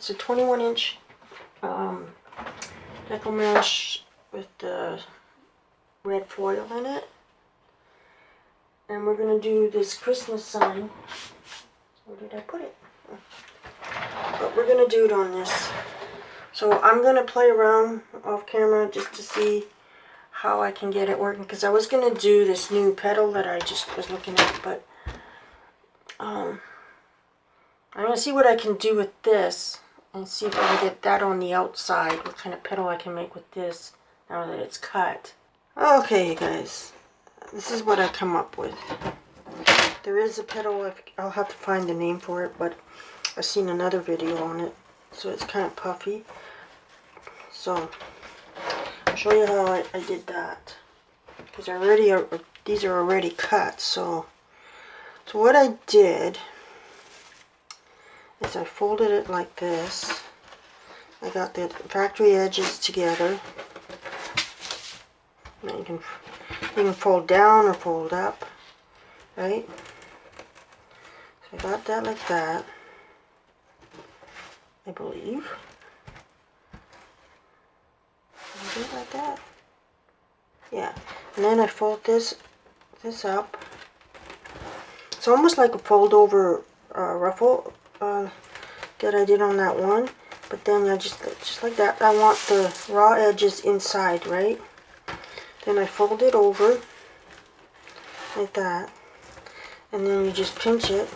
It's a 21-inch Deco-Mesh with the red foil in it. And we're going to do this Christmas sign. Where did I put it? But we're going to do it on this. So I'm going to play around off camera just to see how I can get it working. Because I was going to do this new petal that I just was looking at. But I'm going to see what I can do with this. And see if I can get that on the outside. What kind of petal I can make with this now that it's cut. Okay, you guys. This is what I come up with. There is a petal, I'll have to find the name for it, but I've seen another video on it. So it's kind of puffy. So I'll show you how I did that. Because these are already cut. So what I did is I folded it like this. I got the factory edges together. Now you can fold down or fold up, right? So I got that like that, I believe. Did I do it like that? Yeah. And then I fold this up. It's almost like a fold over ruffle that I did on that one, but then I just like that. I want the raw edges inside, right? Then I fold it over like that, and then you just pinch it.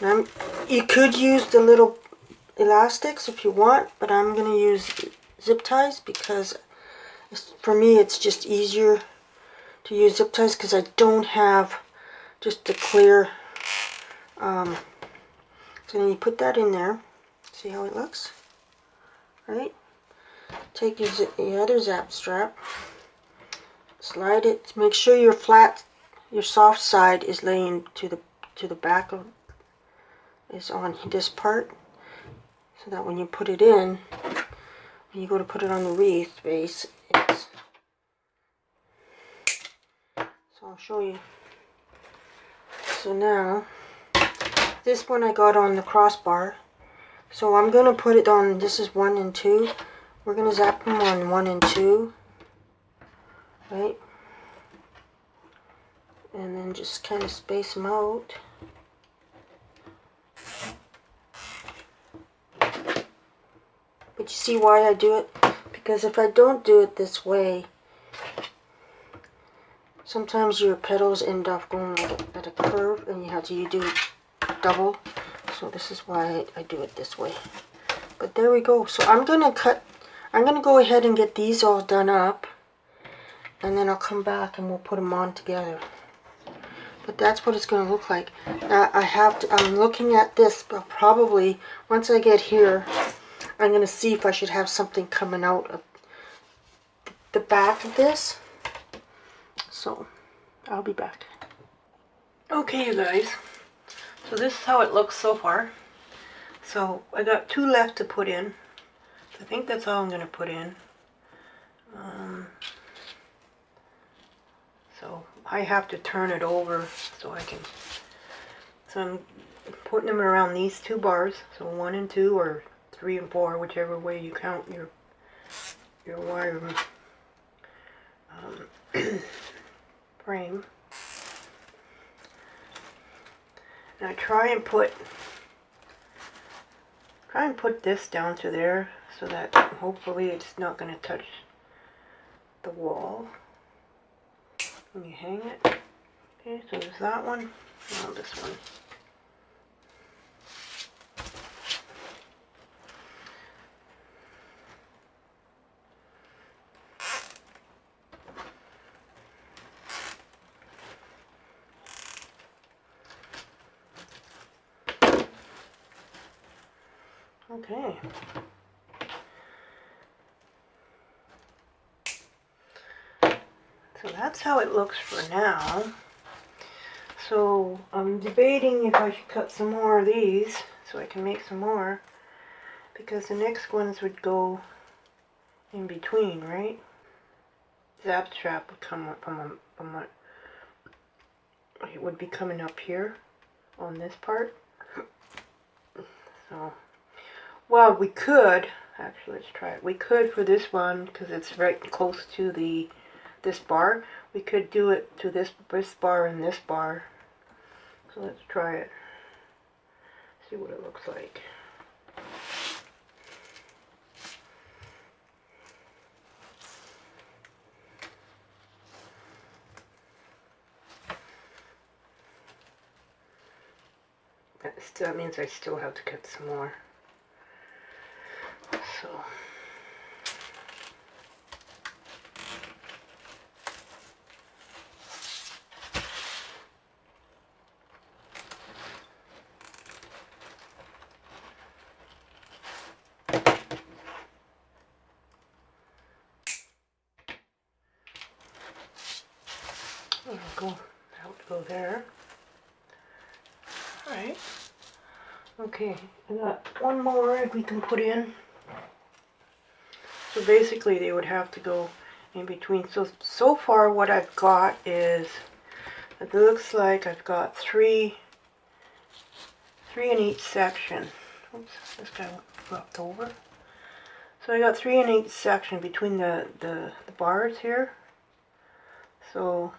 And you could use the little elastics if you want, but I'm going to use zip ties because for me it's just easier to use zip ties because I don't have just the clear. So then you put that in there. See how it looks? Right? Take your other zap strap. Slide it. Make sure your soft side is laying to the back of, is on this part, so that when you put it in, when you go to put it on the wreath base, so I'll show you. So now, this one I got on the crossbar, so I'm going to put it on, this is 1 and 2, we're going to zap them on 1 and 2, right? And then just kind of space them out. But you see why I do it? Because if I don't do it this way, sometimes your petals end up going at a curve and you do it double. So this is why I do it this way. But there we go. So I'm going to go ahead and get these all done up. And then I'll come back and we'll put them on together. But that's what it's going to look like. Now I'm looking at this, but probably once I get here, I'm going to see if I should have something coming out of the back of this. So I'll be back. Okay, you guys. So this is how it looks so far. So I got 2 left to put in. I think that's all I'm going to put in. So I have to turn it over so I can. So I'm putting them around these 2 bars. So 1 and 2 or 3 and 4, whichever way you count your wire frame. And I try and put this down to there so that hopefully it's not going to touch the wall. And you hang it. Okay, so there's that one. Now this one. Okay. So that's how it looks for now. So I'm debating if I should cut some more of these so I can make some more, because the next ones would go in between, right? Zap strap would come up it would be coming up here on this part. So Well, we could, actually, let's try it. We could for this one, because it's right close to this bar. We could do it to this bar and this bar. So let's try it. See what it looks like. That means I still have to cut some more. So. There we go. That'll go there. Alright. Okay, I got one more we can put in. So basically they would have to go in between. So far what I've got is, it looks like I've got three in each section. Oops, this guy flopped over. So I got 3 in each section between the bars here. So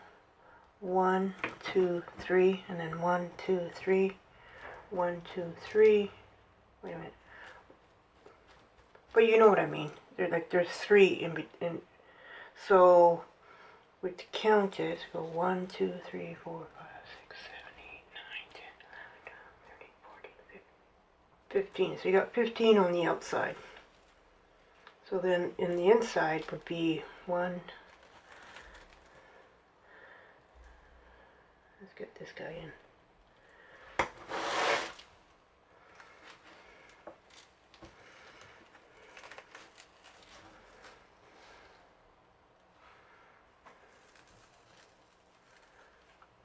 1, 2, 3, and then 1, 2, 3, 1, 2, 3. Wait a minute. But you know what I mean. There's 3 in. So we have to count it. Go 1, 2, 3, 4, 5, 6, 7, 8, 9, 10, 11, 12, 13, 14, 15. So you got 15 on the outside. So then in the inside would be 1. Let's get this guy in.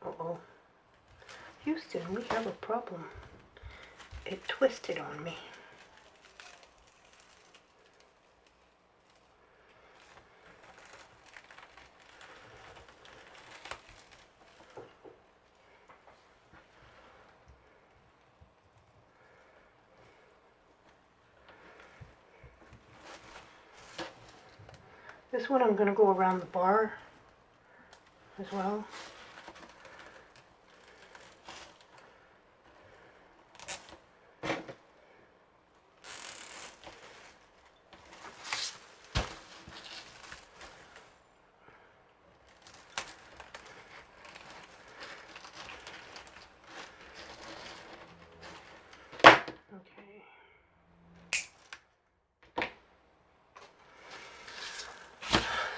Uh-oh. Houston, we have a problem. It twisted on me. This one I'm going to go around the bar as well.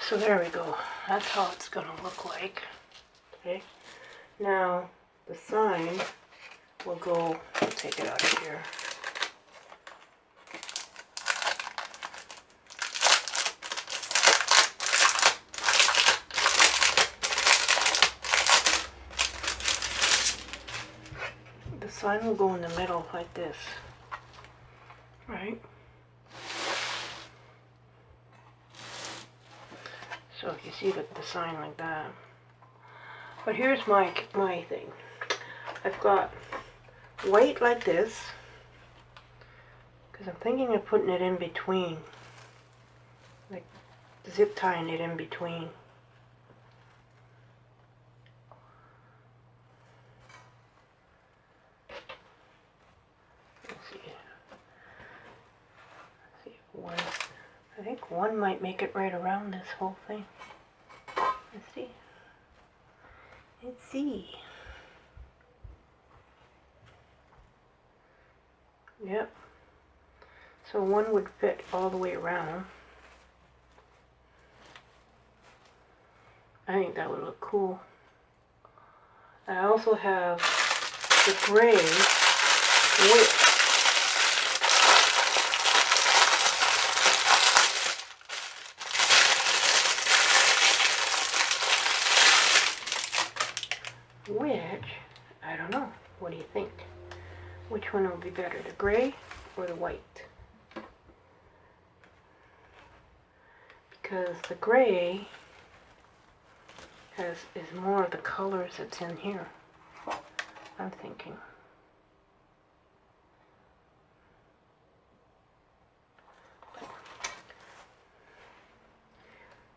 So there we go. That's how it's going to look like. Okay. Now the sign will go, I'll take it out of here. The sign will go in the middle like this. Right? So if you see the sign like that. But here's my thing. I've got white like this, because I'm thinking of putting it in between. Like zip tying it in between. Let's see. Let's see if one. I think one might make it right around this whole thing. Let's see. Let's see. Yep. So one would fit all the way around. I think that would look cool. I also have the gray with which, I don't know. What do you think? Which one will be better, the gray or the white? Because the gray is more of the colors that's in here, I'm thinking.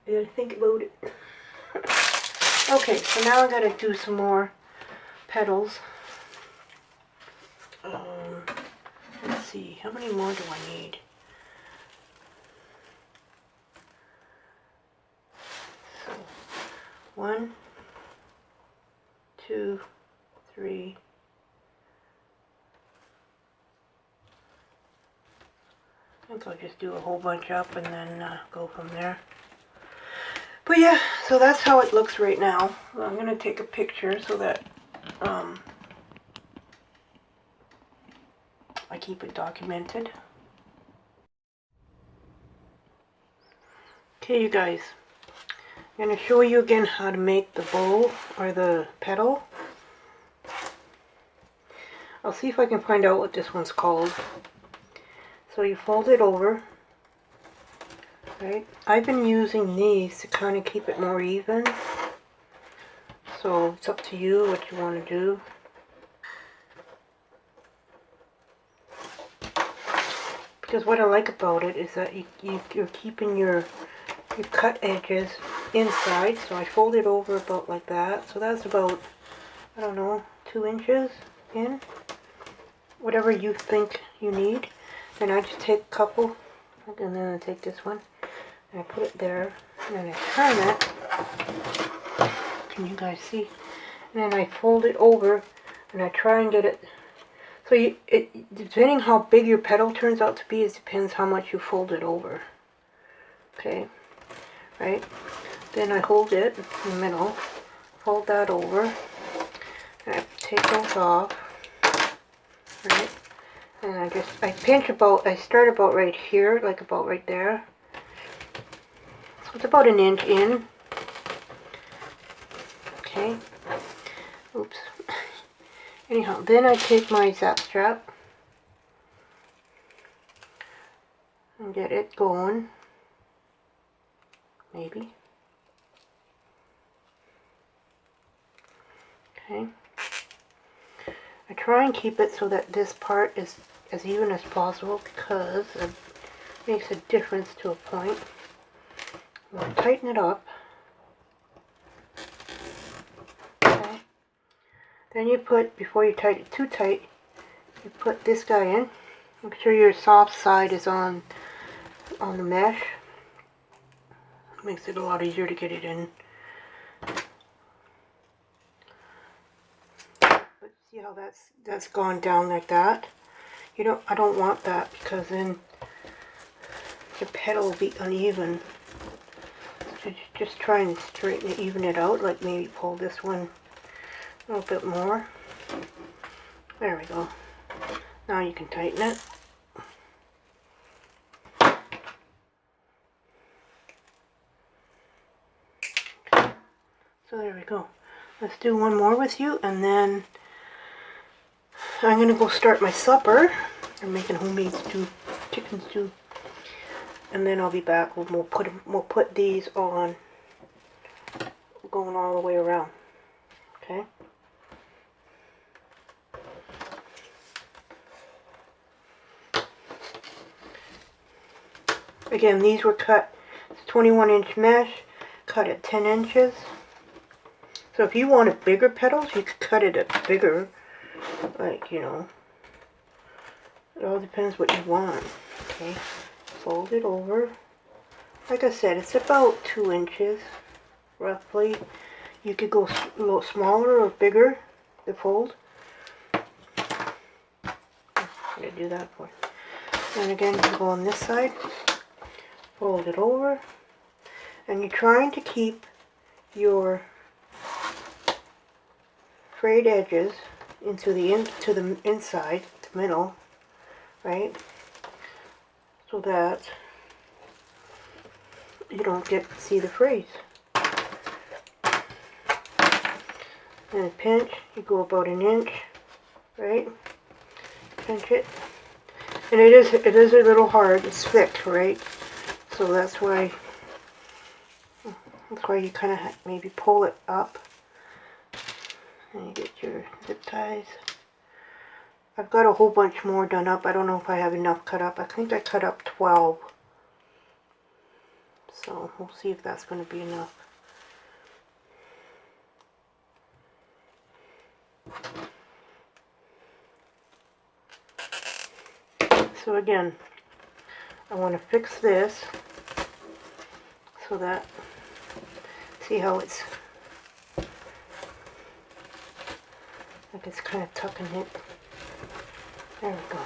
I gotta think about it. Okay, so now I gotta do some more petals. Let's see, how many more do I need? So, 1, 2, 3. I think I'll just do a whole bunch up and then go from there. But yeah, so that's how it looks right now. I'm going to take a picture so that I keep it documented. Okay, you guys. I'm going to show you again how to make the bow or the petal. I'll see if I can find out what this one's called. So you fold it over. Right? I've been using these to kind of keep it more even. So it's up to you what you want to do. Because what I like about it is that you're keeping your cut edges inside. So I fold it over about like that. So that's about, I don't know, 2 inches in. Whatever you think you need. And I just take a couple, and then I take this one, and I put it there, and then I turn it. Can you guys see? And then I fold it over, and I try and get it. So depending how big your petal turns out to be, it depends how much you fold it over. Okay, right? Then I hold it in the middle, fold that over, and I take those off, right? And I pinch about, I start about right here, like about right there. So it's about 1 inch in. Okay. Oops. Anyhow, then I take my zap strap and get it going. Maybe. Okay. I try and keep it so that this part is as even as possible because it makes a difference to a point. We'll tighten it up. Okay. Then you put, before you tighten it too tight, you put this guy in. Make sure your soft side is on the mesh. Makes it a lot easier to get it in. But see how that's gone down like that? I don't want that because then your petal will be uneven. So just try and straighten it, even it out, like maybe pull this one a little bit more. There we go. Now you can tighten it. Okay. So there we go. Let's do one more with you, and then I'm going to go start my supper. I'm making homemade stew, chicken stew. And then I'll be back. We'll put these on, going all the way around. Okay. Again, these were cut. It's 21-inch mesh, cut at 10 inches. So if you wanted bigger petals, you could cut it at bigger. Like, it all depends what you want. Okay. Fold it over. Like I said, it's about 2 inches, roughly. You could go a little smaller or bigger, the fold. I'm going to do that for you. And again, you go on this side, fold it over, and you're trying to keep your frayed edges into the inside, the middle, right? So that you don't see the frays. And pinch, you go about 1 inch, right? Pinch it, and it is a little hard. It's thick, right? So that's why you kind of maybe pull it up, and you get your zip ties. I've got a whole bunch more done up. I don't know if I have enough cut up. I think I cut up 12. So we'll see if that's going to be enough. So again, I want to fix this so that, see how it's, like it's kind of tucking it. There we go.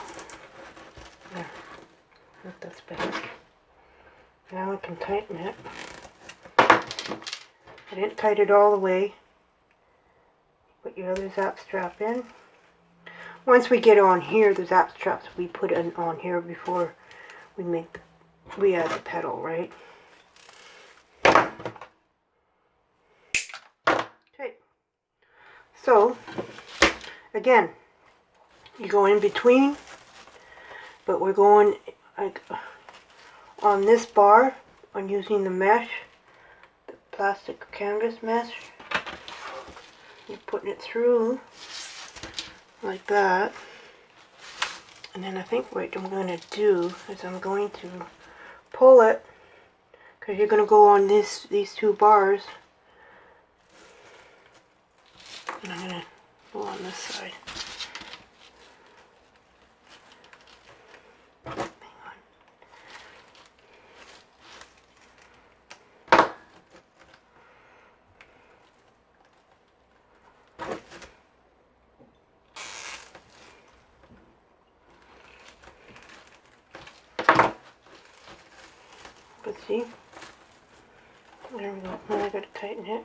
There. I think that's better. Now I can tighten it. I didn't tighten it all the way. Put your other zap strap in. Once we get on here, the zap straps we put in on here before we add the pedal, right? Okay. So again, you go in between, but we're going like on this bar. I'm using the mesh, the plastic canvas mesh. You're putting it through like that, and then I think what I'm going to do is I'm going to pull it, because you're going to go on these two bars, and I'm going to go on this side. Hang on. Let's see. There we go. Now I got to tighten it.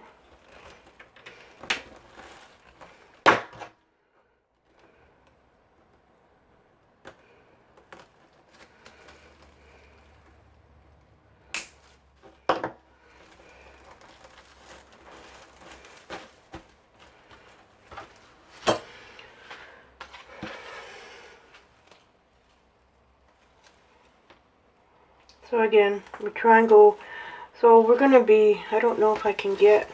So again, we try and go, so we're going to be, I don't know if I can get,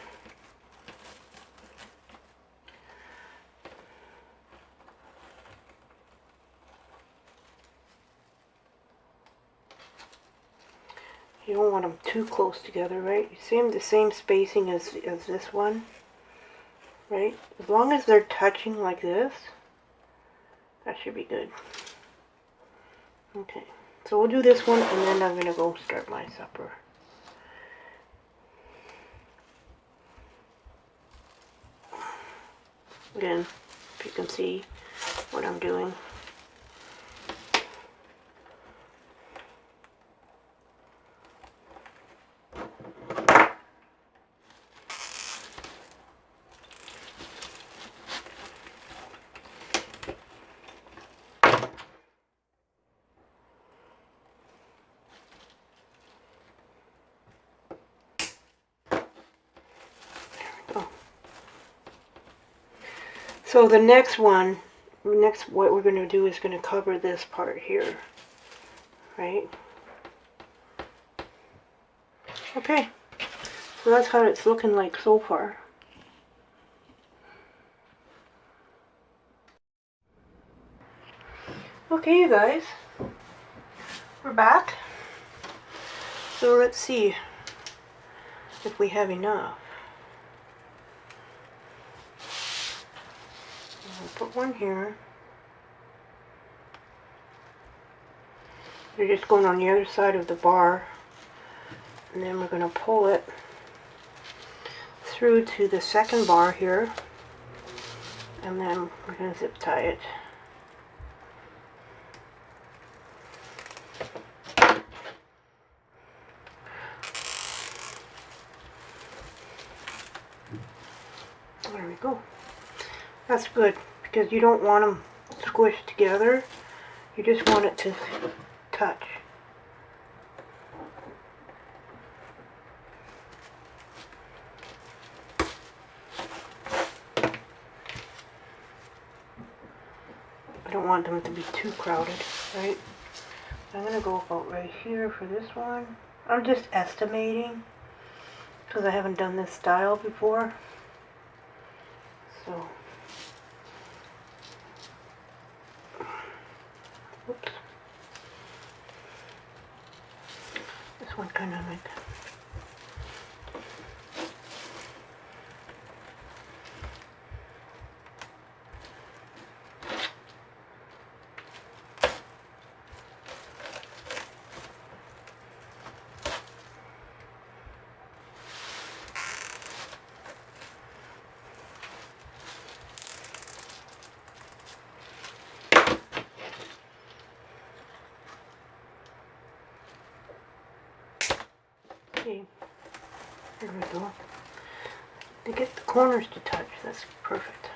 you don't want them too close together, right? You see them the same spacing as this one, right? As long as they're touching like this, that should be good. Okay. So we'll do this one, and then I'm going to go start my supper. Again, if you can see what I'm doing. So the next one, what we're going to do is going to cover this part here, right? Okay, so that's how it's looking like so far. Okay, you guys, we're back. So let's see if we have enough. I'll put one here. You're just going on the other side of the bar, and then we're going to pull it through to the second bar here, and then we're going to zip tie it. There we go. That's good, because you don't want them squished together. You just want it to touch. I don't want them to be too crowded, right? I'm going to go about right here for this one. I'm just estimating, because I haven't done this style before. So, oops. This one kind of like There we go. To get the corners to touch, that's perfect.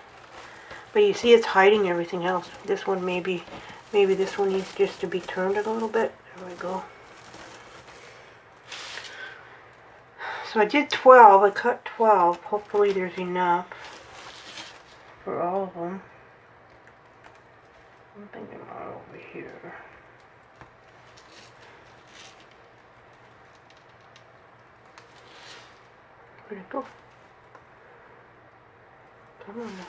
But you see it's hiding everything else. This one maybe this one needs just to be turned a little bit. There we go. So I did 12, I cut 12. Hopefully there's enough for all of them. I'm thinking all over here. Where'd it go? Come on now.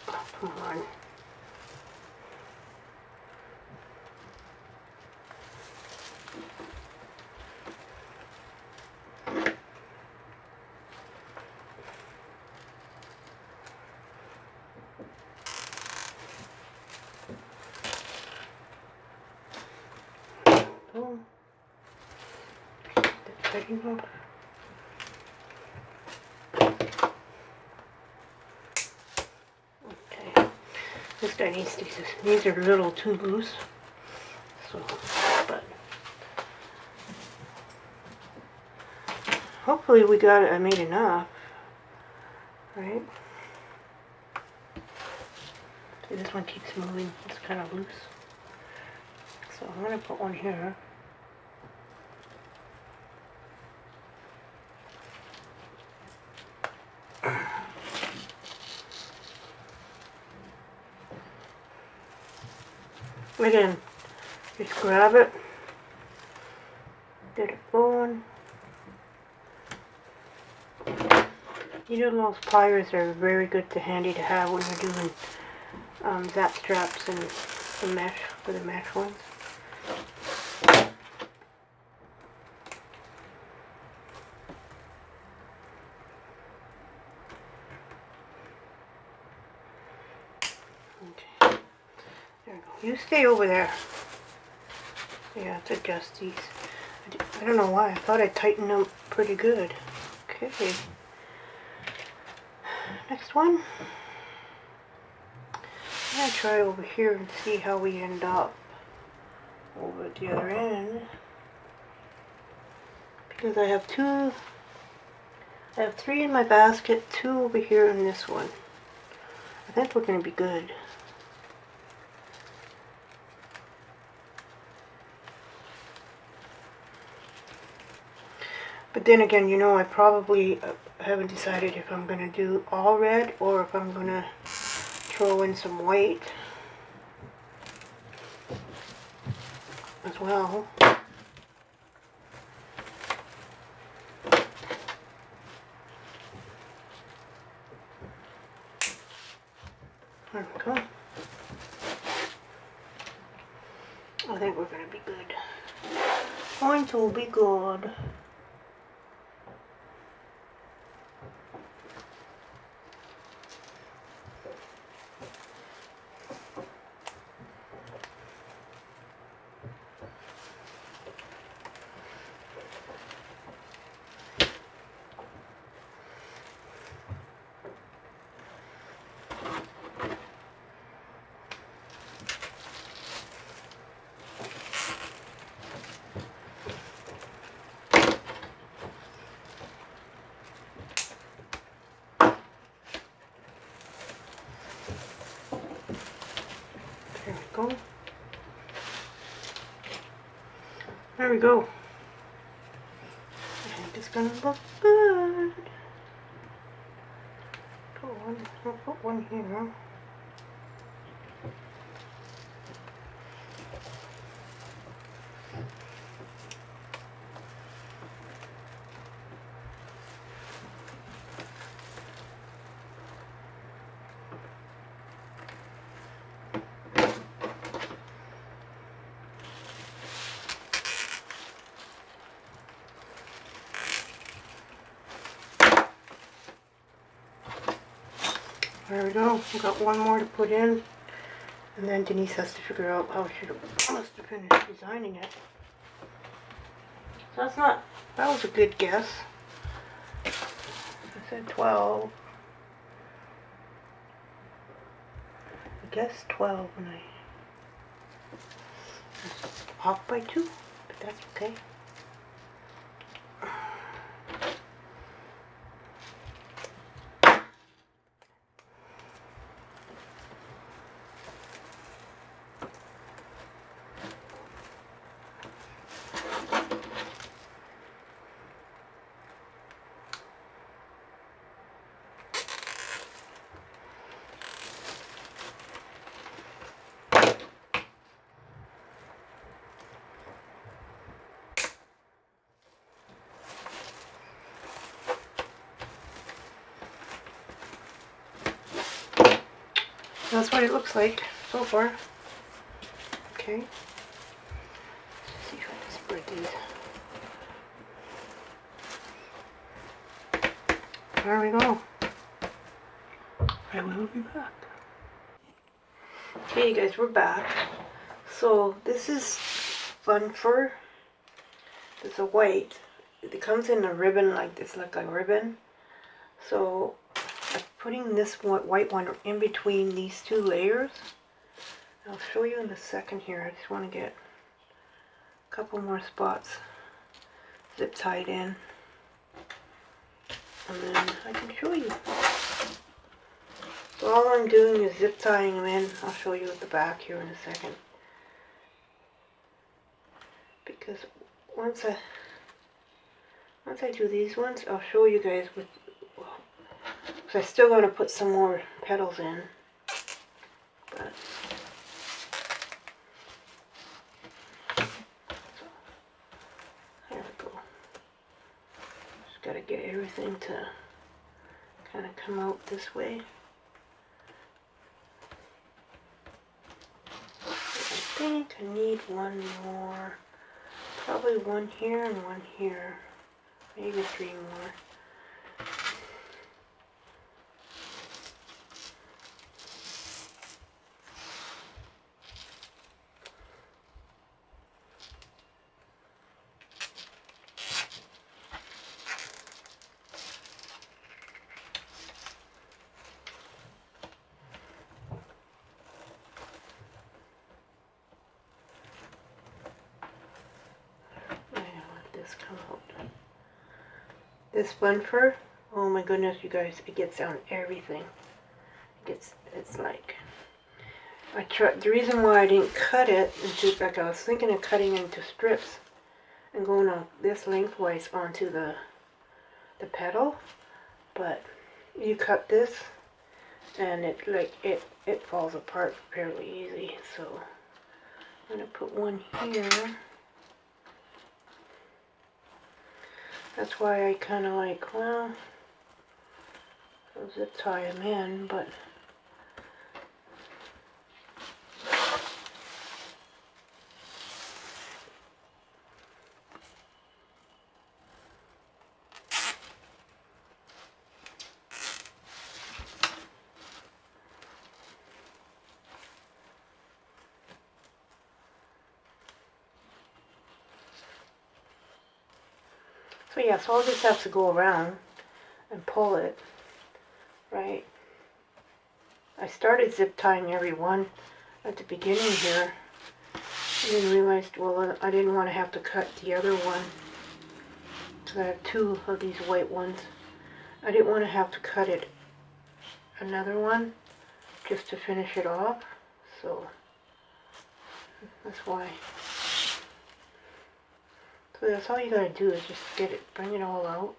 Oh, come on. Oh. Tighten up. Okay. This guy needs to, these are a little too loose. So, but hopefully we got it, I made enough. Right? See, this one keeps moving. It's kind of loose. So I'm going to put one here. Again, just grab it, get it going. You know, those pliers are very good to handy to have when you're doing zap straps and the mesh for the mesh ones. Okay, there we go. You stay over there. Yeah, to adjust these. I don't know why. I thought I tightened them pretty good. Okay. Next one. I'm going to try over here and see how we end up over at the other end. Because I have three in my basket, 2 over here and this one. I think we're going to be good. But then again, you know, I probably haven't decided if I'm going to do all red or if I'm going to throw in some white as well. There we go. I think we're going to be good. Going to be good. There we go. There we go. I think it's gonna look good. I'll put one here. There we go. We've got one more to put in, and then Denise has to figure out how she wants to finish designing it. So that was a good guess. I said 12. guess 12 when I off by 2, but that's okay. That's what it looks like so far. Okay. Let's see if I can spread these. There we go. And we'll be back. Okay, you guys, we're back. So this is Fun Fur. It's a white. It comes in a ribbon like this, like a ribbon. So I'm putting this white one in between these 2 layers. I'll show you in a second here. I just want to get a couple more spots zip tied in, and then I can show you. So all I'm doing is zip tying them in. I'll show you at the back here in a second. Because once I do these ones, I'll show you guys with. So I'm still going to put some more petals in, but there we go. Just got to get everything to kind of come out this way. I think I need one more, probably one here and one here, maybe 3 more. Come out. This Fun Fur, oh my goodness, you guys, it gets on everything. It's like, the reason why I didn't cut it is just like I was thinking of cutting into strips and going on this lengthwise onto the petal, but you cut this and it falls apart fairly easy. So I'm gonna put one here. That's why I kind of like, well, I'll zip tie them in, but so yeah, so I'll just have to go around and pull it, right? I started zip tying every one at the beginning here, and then realized, well, I didn't want to have to cut the other one, so I have 2 of these white ones. I didn't want to have to cut it another one just to finish it off, so that's why. So that's all you gotta do is just bring it all out.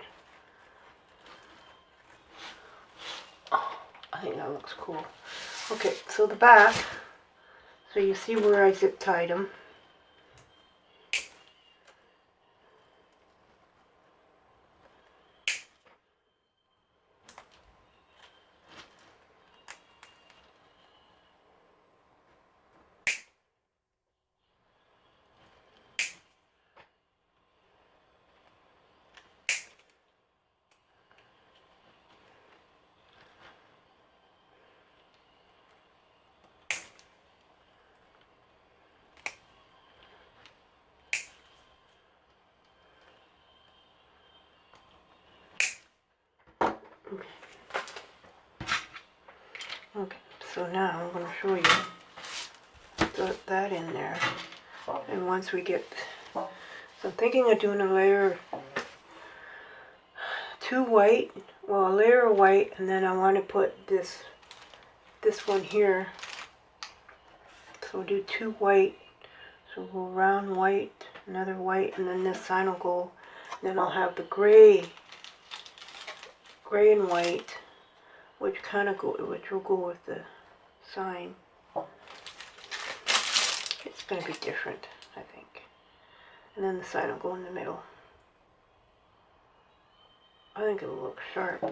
Oh, I think that looks cool. Okay, so the back, so you see where I zip tied them. Okay, So now I'm going to show you that in there. And once we get, so I'm thinking of doing a layer, two white, well, a layer of white, and then I want to put this one here. So we'll do two white, so we'll go round white, another white, and then this sign will go. Then I'll have the gray and white, which will go with the sign. It's going to be different, I think. And then the sign will go in the middle. I think it'll look sharp.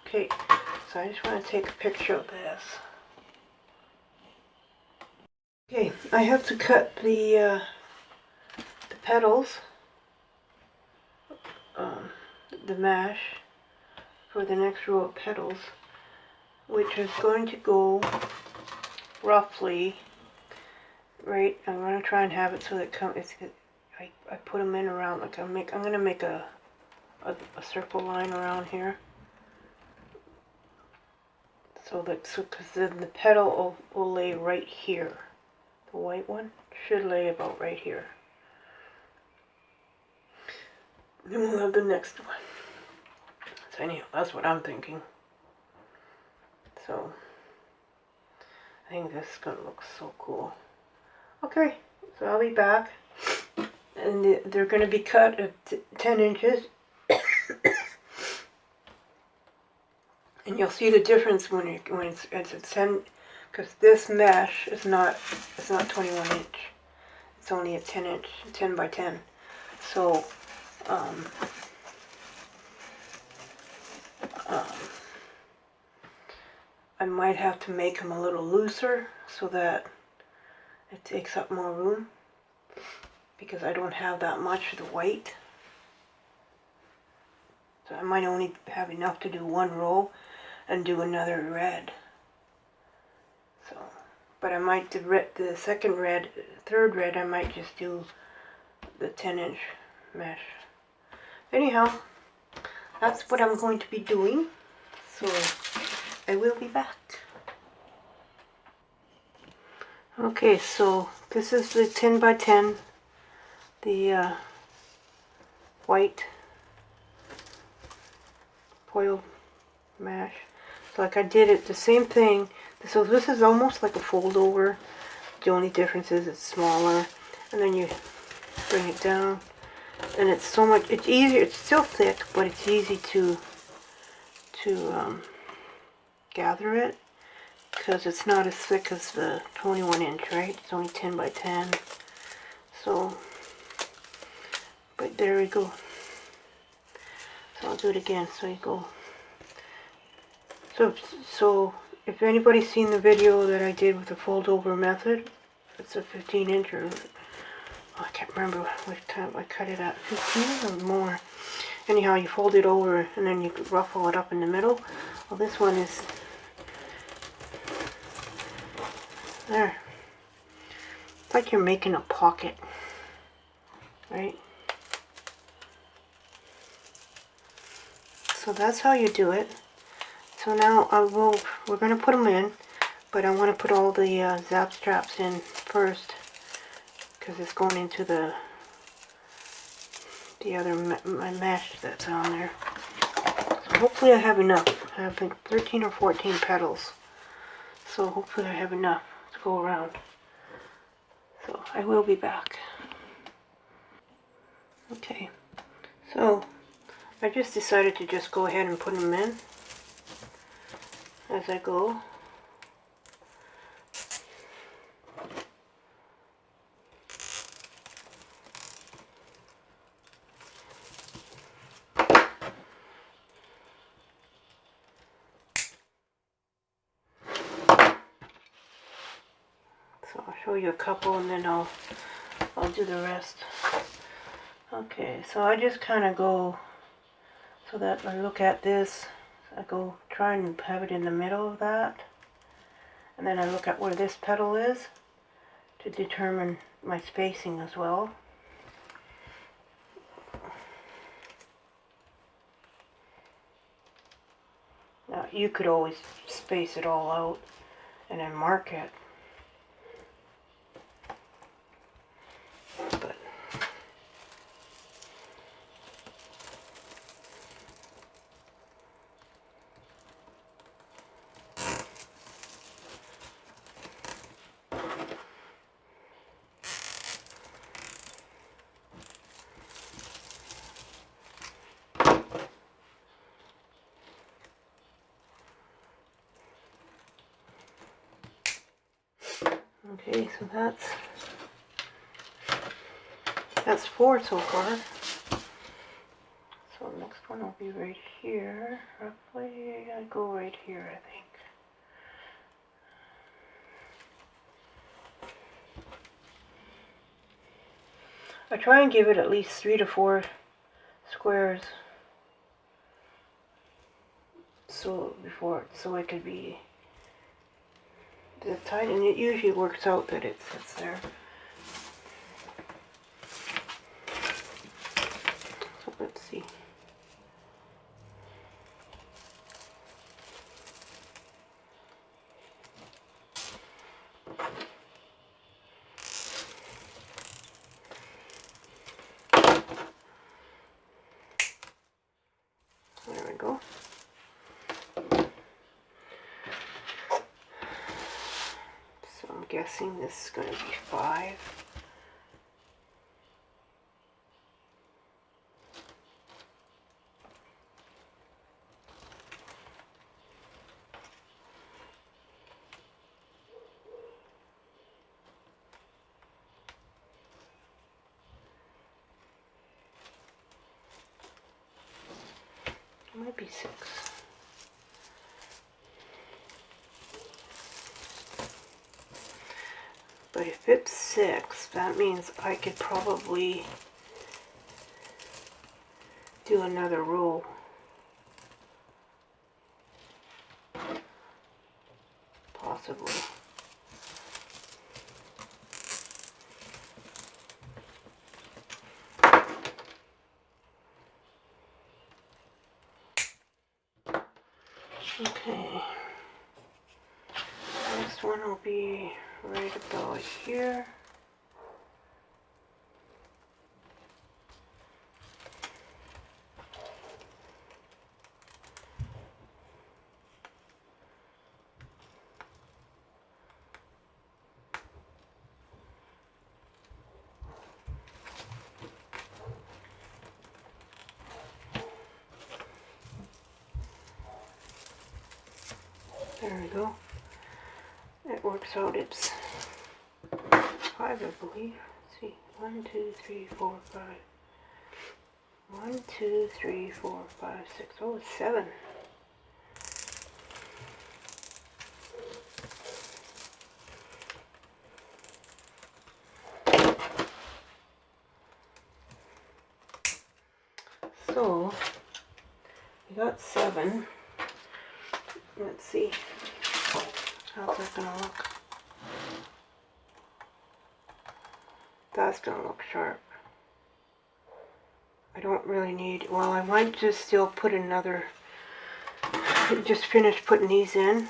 Okay, so I just want to take a picture of this. Okay, I have to cut the petals, the mesh, for the next row of petals, which is going to go roughly right. I'm going to try and have it so that I put them in around, like I'm going to make a circle line around here, because then the petal will lay right here. The white one should lay about right here. Then we'll have the next one. So anyhow, that's what I'm thinking. So I think this is going to look so cool. Okay, so I'll be back. And they're going to be cut at 10 inches. And you'll see the difference when it's a 10, because this mesh is not, it's not 21 inch. It's only a 10 inch, 10 by 10. So, I might have to make them a little looser so that it takes up more room, because I don't have that much of the white. So I might only have enough to do one row and do another red. So, but I might the second red, third red, I might just do the 10 inch mesh. Anyhow, that's what I'm going to be doing. So I will be back. Okay, so this is the 10 by 10, the white foil mesh. So like I did it the same thing. So this is almost like a fold over. The only difference is it's smaller, and then you bring it down, and it's so much. It's easier. It's still thick, but it's easy to gather it, because it's not as thick as the 21 inch, right? It's only 10 by 10. So, but there we go. So I'll do it again. So you go. So if anybody's seen the video that I did with the fold over method, it's a 15 inch or, I can't remember what time I cut it at, 15 or more. Anyhow, you fold it over and then you ruffle it up in the middle. Well, this one is there. It's like you're making a pocket, right? So that's how you do it. So now we're going to put them in, but I want to put all the zap straps in first, because it's going into the other mesh that's on there. So hopefully I have enough. I have like 13 or 14 petals, so hopefully I have enough to go around. So I will be back. Okay, so I just decided to just go ahead and put them in as I go. So I'll show you a couple and then I'll do the rest. Okay, so I just kind of go so that I look at this. I go try and have it in the middle of that, and then I look at where this petal is to determine my spacing as well. Now you could always space it all out and then mark it. But okay, so that's 4 so far. So the next one will be right here, roughly. I go right here, I think. I try and give it at least 3 to 4 squares, so it could be tight, and it usually works out that it sits there. So let's see. There we go. So I'm guessing this is going to be 5. It might be 6. But if it's 6, that means I could probably do another row. Possibly. Okay. Next one will be right about here. There we go. It works out. It's 5, I believe. Let's see. 1, 2, 3, 4, 5. 1, 2, 3, 4, 5, 6. Oh, it's 7. So, we got 7. Let's see. How's that gonna look? That's gonna look sharp. I don't really need, well, I might just still put another, just finish putting these in.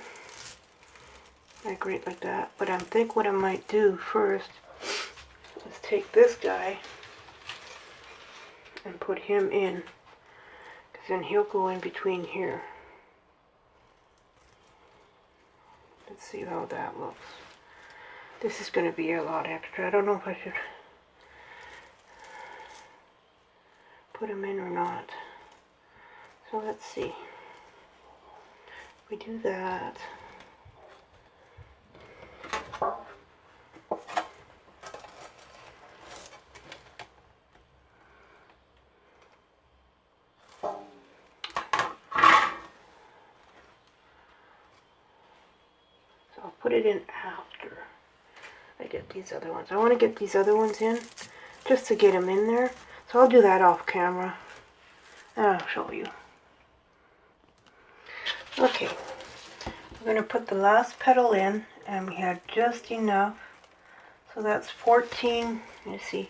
Like right like that. But I think what I might do first is take this guy and put him in, because then he'll go in between here. Let's see how that looks. This is going to be a lot extra. I don't know if I should put him in or not. So let's see. We do that. I'll put it in after I get these other ones. I want to get these other ones in just to get them in there. So I'll do that off camera and I'll show you. Okay, we're going to put the last petal in, and we had just enough. So that's 14. Let me see.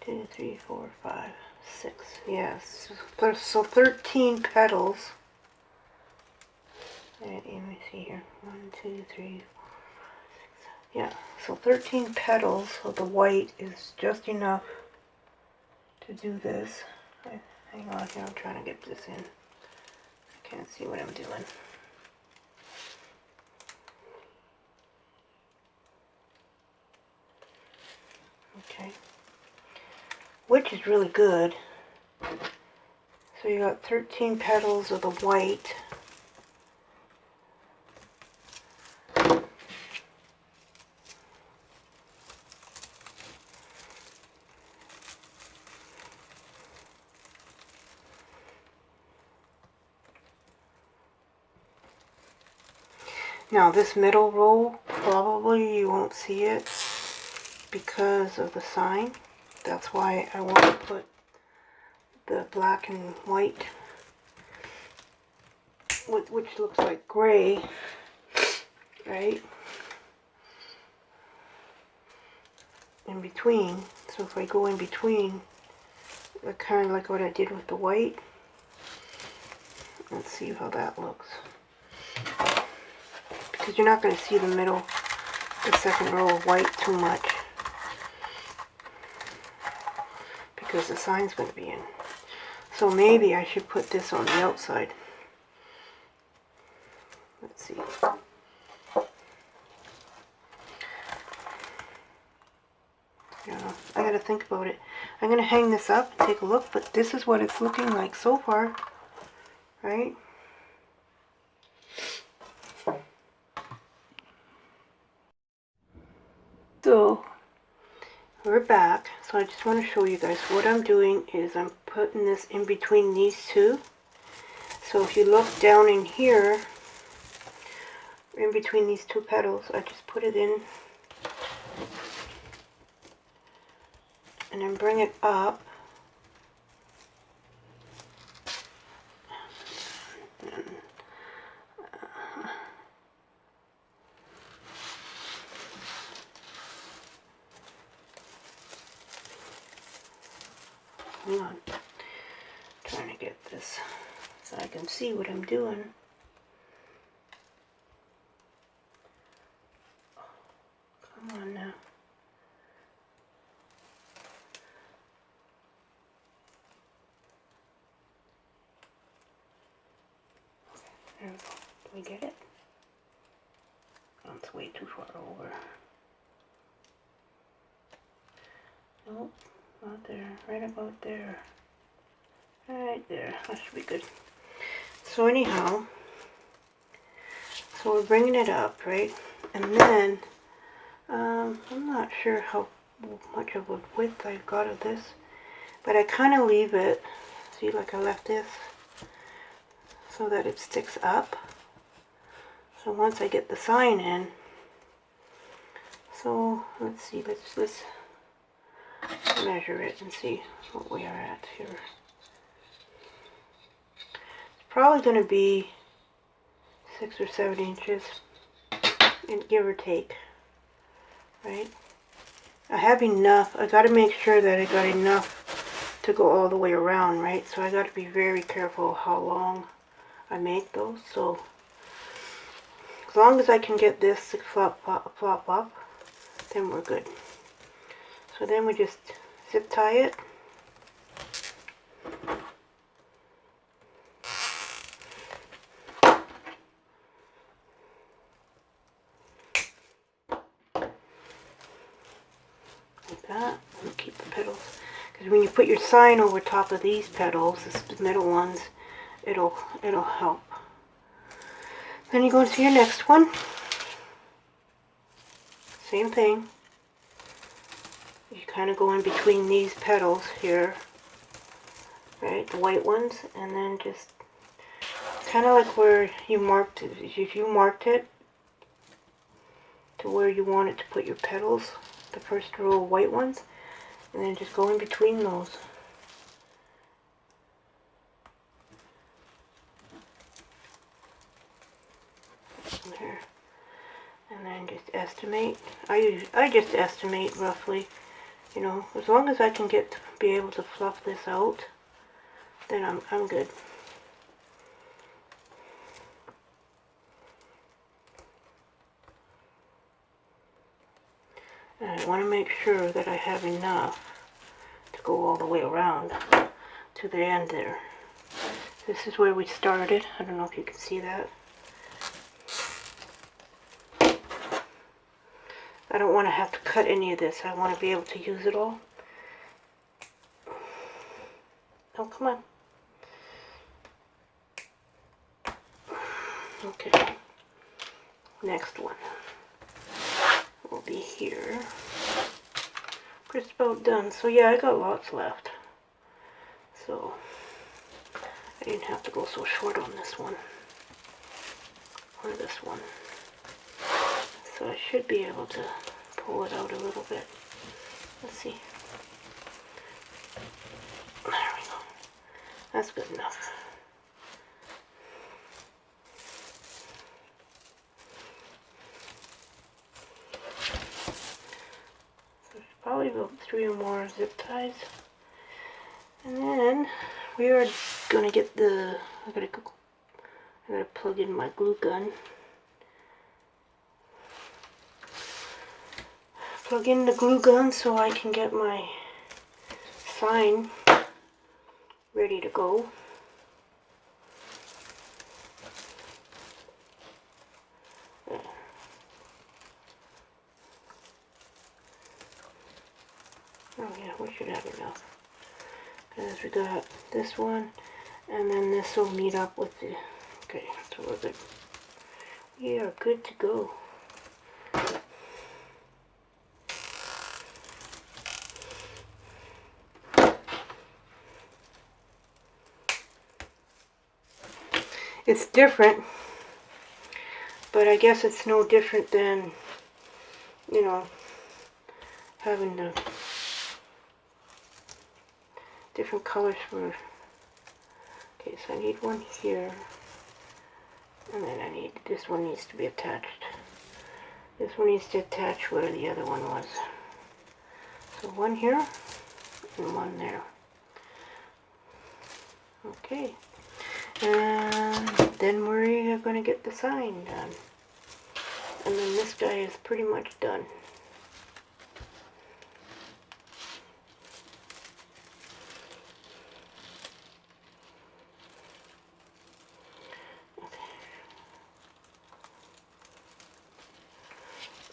2, 3, 4, 5, 6. Yes. So 13 petals. Let me see here. 1, 2, 3, Yeah, so 13 petals of the white is just enough to do this. Hang on here, I'm trying to get this in. I can't see what I'm doing. Okay. Which is really good. So you got 13 petals of the white. Now this middle row, probably you won't see it because of the sign. That's why I want to put the black and white, which looks like gray, right, in between. So if I go in between, kind of like what I did with the white, let's see how that looks. Because you're not going to see the middle, the second row of white too much, because the sign's going to be in. So maybe I should put this on the outside. Let's see. Yeah, I gotta think about it. I'm gonna hang this up and take a look, but this is what it's looking like so far, right? So we're back. So I just want to show you guys what I'm doing is I'm putting this in between these two. So if you look down in here, in between these two petals, I just put it in and then bring it up. Hang on, trying to get this so I can see what I'm doing. Come on now. There we go. Do we get it? Oh, it's way too far over. Nope, not there. Right about there. Right there. That should be good. So anyhow, so we're bringing it up, right? And then, I'm not sure how much of a width I've got of this, but I kind of leave it, see, like I left this, so that it sticks up. So once I get the sign in, so let's see, let's measure it and see what we are at here. It's probably going to be 6 or 7 inches, give or take, right? I have enough. I got to make sure that I got enough to go all the way around, right? So I got to be very careful how long I make those. So as long as I can get this to flop up, then we're good. So then we just zip tie it. Like that. And keep the petals. Because when you put your sign over top of these petals, the middle ones, it'll help. Then you go to your next one. Same thing. You kind of go in between these petals here, right, the white ones, and then just kind of like where you marked it. If you marked it to where you want it to put your petals, the first row of white ones, and then just go in between those. There. And then just estimate. I just estimate roughly, you know, as long as I can be able to fluff this out, then I'm good. And I want to make sure that I have enough to go all the way around to the end there. This is where we started. I don't know if you can see that. I don't want to have to cut any of this. I want to be able to use it all. Oh, come on. Okay. Next one will be here. Just about done. So yeah, I got lots left. So I didn't have to go so short on this one. Or this one. So I should be able to pull it out a little bit. Let's see. There we go. That's good enough. So there's probably about 3 or more zip ties. And then we are gonna get the, I gotta plug in my glue gun. Plug in the glue gun so I can get my sign ready to go. Oh yeah, we should have enough. Because we got this one, and then this will meet up with the, okay, so we're good. We are good to go. It's different, but I guess it's no different than, you know, having the different colors for, okay, so I need one here, and then I need, this one needs to be attached. This one needs to attach where the other one was. So one here, and one there. Okay. And then we're going to get the sign done. And then this guy is pretty much done.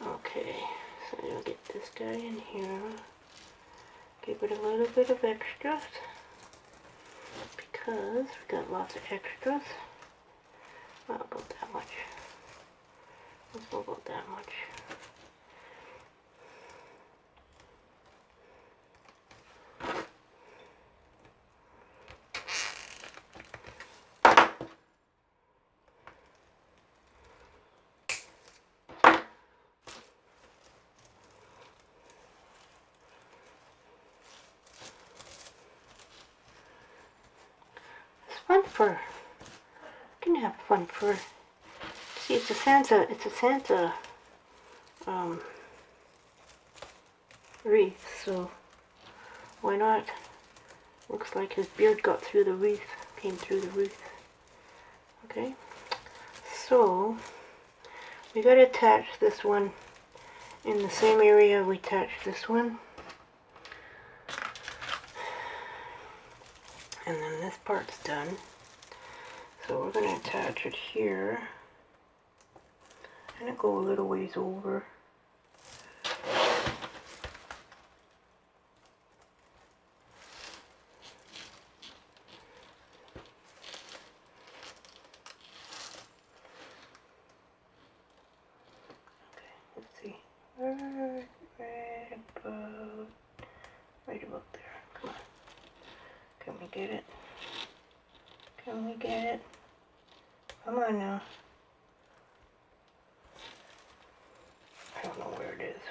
Okay, so I'll get this guy in here. Give it a little bit of extras. Because we got lots of extras. Well, about that much. Let's go about that much. Fun fur. Can have fun fur. See, it's a Santa wreath, so why not? Looks like his beard got through the wreath, came through the wreath. Okay, so we gotta attach this one in the same area we attached this one. And then this part's done. So we're going to attach it here. And go a little ways over. Okay, let's see. Right about there. Come on. Can we get it? Can we get it? Come on now. I don't know where it is.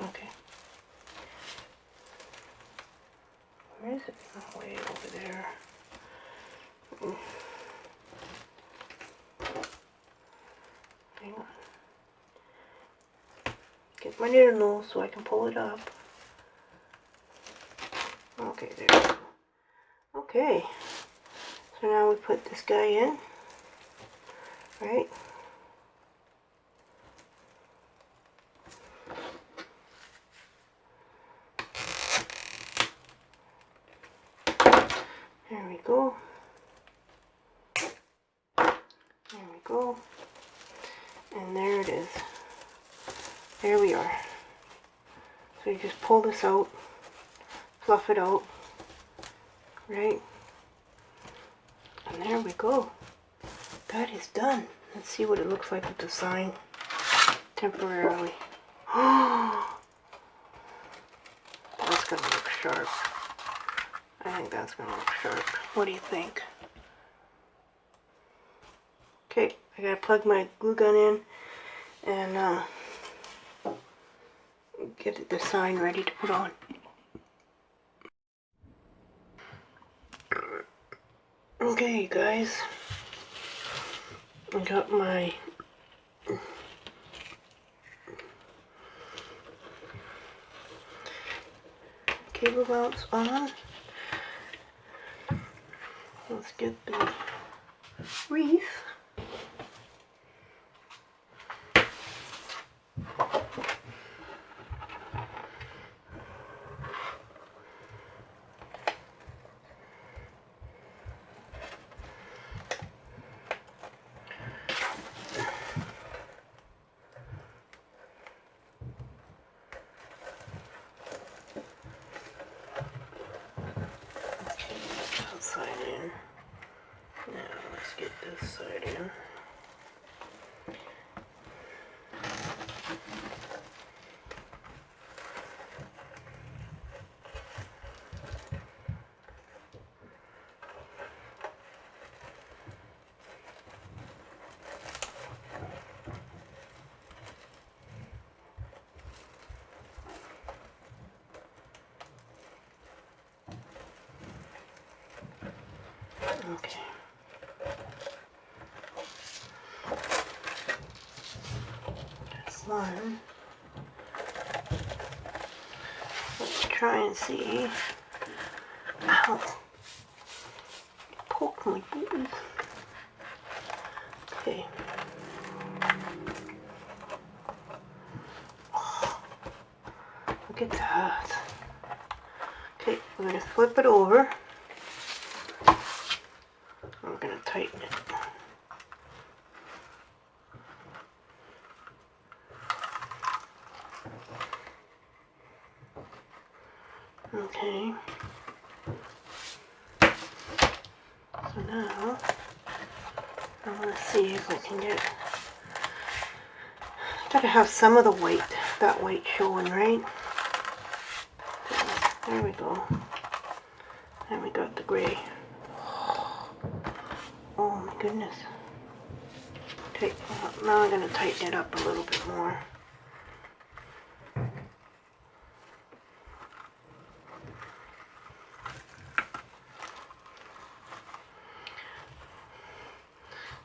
Okay. Where is it? Oh, way over there. Hang on. Get my needle so I can pull it up. Okay, there we go. Okay, so now we put this guy in, right? There we go. There we go. And there it is. There we are. So you just pull this out, fluff it out, right? And there we go. That is done. Let's see what it looks like with the sign temporarily. That's gonna look sharp. I think that's gonna look sharp. What do you think? Okay, I gotta plug my glue gun in and get the sign ready to put on. Okay, you guys, I got my cable mounts on. Let's get the wreath. Side in. Now let's get this side in. Okay. That's one. Let's try and see. Ow. Poke my booty. Okay. Oh, look at that. Okay, we're going to flip it over. I'm going to tighten it. Okay. So now, I want to see if I can get... Gotta have some of the white, that white showing, right? There we go. And we got the gray. Oh my goodness. Okay, now I'm going to tighten it up a little bit more.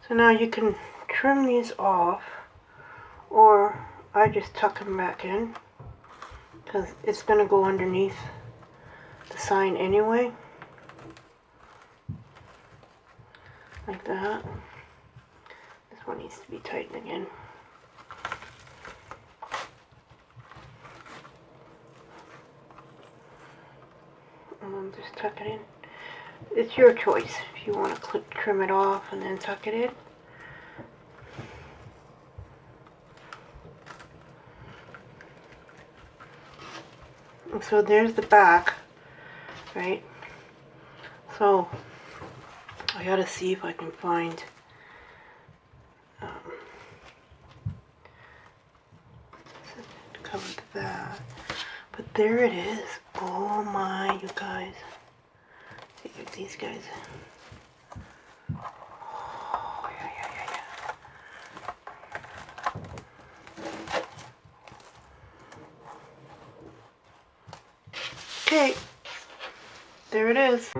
So now you can trim these off, or I just tuck them back in because it's going to go underneath the sign anyway. Like that. This one needs to be tightened again. And just tuck it in. It's your choice if you want to trim it off and then tuck it in. And so there's the back, right? So I gotta see if I can find cover that. But there it is. Oh my, you guys. See if these guys. Oh, yeah. Okay, there it is.